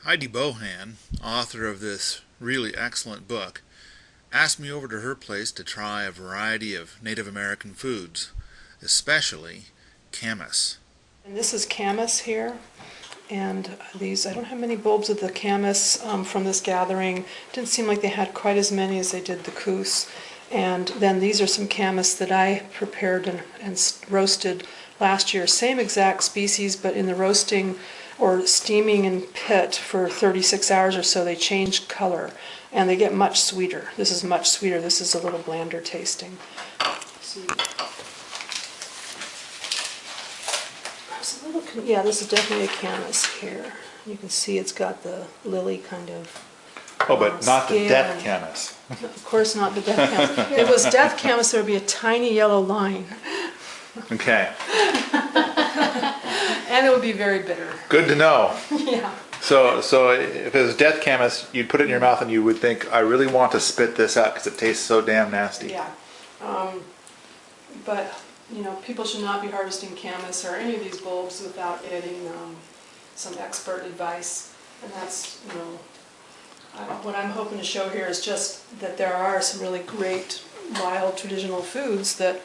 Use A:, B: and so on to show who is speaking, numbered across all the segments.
A: Heidi Bohan, author of this really excellent book, asked me over to her place to try a variety of Native American foods, especially camas.
B: And this is camas here, and these, I don't have many bulbs of the camas from this gathering. Didn't seem like they had quite as many as they did the coos. And then these are some camas that I prepared and roasted last year. Same exact species, but in the roasting or steaming in pit for 36 hours or so, they change color and they get much sweeter. This is much sweeter. This is a little blander tasting. See. Yeah, this is definitely a camas here. You can see it's got the lily kind of
C: Oh, but not the
B: scale.
C: death camas.
B: Of course not the death camas. If it was death camas, there would be a tiny yellow line.
C: Okay,
B: And it would be very bitter.
C: good to know.
B: Yeah.
C: So if it was death camas, you'd put it in your mouth and you would think, I really want to spit this out because it tastes so damn nasty.
B: Yeah. But, you know, people should not be harvesting camas or any of these bulbs without getting some expert advice. And that's, you know, what I'm hoping to show here is just that there are some really great wild traditional foods that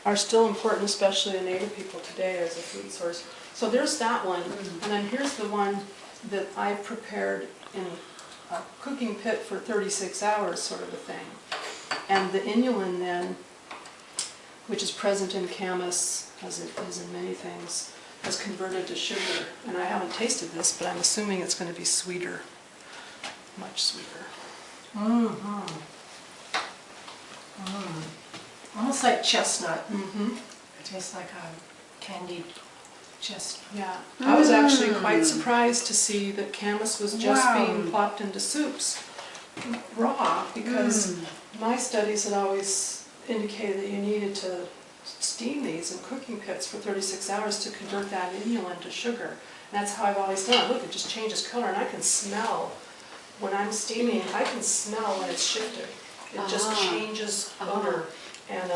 B: are still important, especially to Native people today as a food source. So there's that one, and then here's the one that I prepared in a cooking pit for 36 hours, sort of a thing. And the inulin then, which is present in camas, as it is in many things, is converted to sugar. And I haven't tasted this, but I'm assuming it's going to be sweeter. Much sweeter.
D: Mm-hmm. Almost like chestnut.
B: Mm-hmm.
D: It tastes like a candied chestnut.
B: Yeah. I was actually quite surprised to see that camas was just
D: Wow.
B: being plopped into soups raw, because my studies had always indicated that you needed to steam these in cooking pits for 36 hours to convert that inulin to sugar. And that's how I've always done it. Look, it just changes color, and I can smell. When I'm steaming, I can smell when it's shifted. It just changes odor. And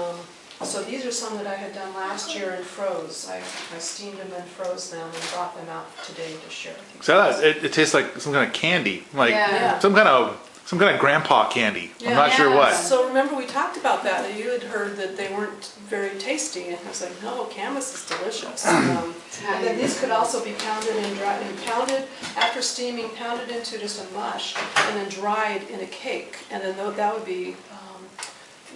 B: so these are some that I had done last year and froze. I steamed them and froze them and brought them out today to share with you.
C: So it tastes like some kind of candy, like
D: Yeah.
C: some kind of grandpa candy. I'm not sure what.
B: So remember we talked about that you had heard that they weren't very tasty, and I was like, no, camas is delicious. And then these could also be pounded and dried, and pounded after steaming, pounded into just a mush, and then dried in a cake, and then that would be,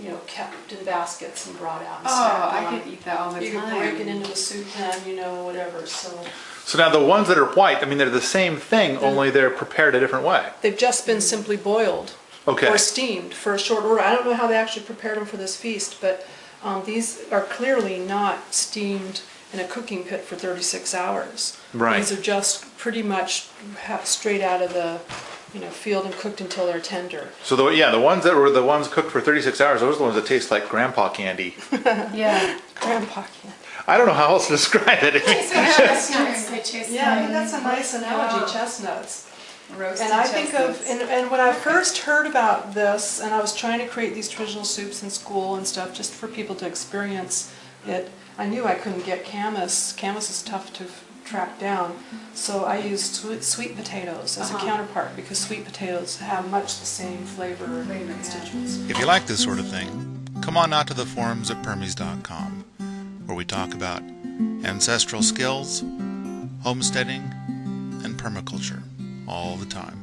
B: you know, kept in baskets and brought out and
E: Oh,
B: snacked
E: I
B: on.
E: could eat that all the
B: You
E: time.
B: could break it into a soup pan, you know, whatever. So
C: So now the ones that are white, I mean, they're the same thing, only they're prepared a different way.
B: they've just been simply boiled.
C: Okay.
B: Or steamed for a short order. I don't know how they actually prepared them for this feast, but these are clearly not steamed in a cooking pit for 36 hours.
C: Right.
B: These are just pretty much straight out of the field and cooked until they're tender.
C: So the ones that were the ones cooked for 36 hours, those are the ones that taste like grandpa candy.
E: Yeah.
B: Grandpa candy.
C: I don't know how else to describe it.
E: Chestnuts, they taste
B: Yeah, I think
E: like
B: that's a nice analogy, chestnuts.
E: roasted
B: And I think of,
E: chestnuts.
B: and when I first heard about this, and I was trying to create these traditional soups in school and stuff, just for people to experience it, I knew I couldn't get camas. Camas is tough to track down, so I used sweet potatoes as a counterpart, because sweet potatoes have much the same flavor and constituents.
A: If you like this sort of thing, come on out to the forums at permies.com, where we talk about ancestral skills, homesteading, and permaculture all the time.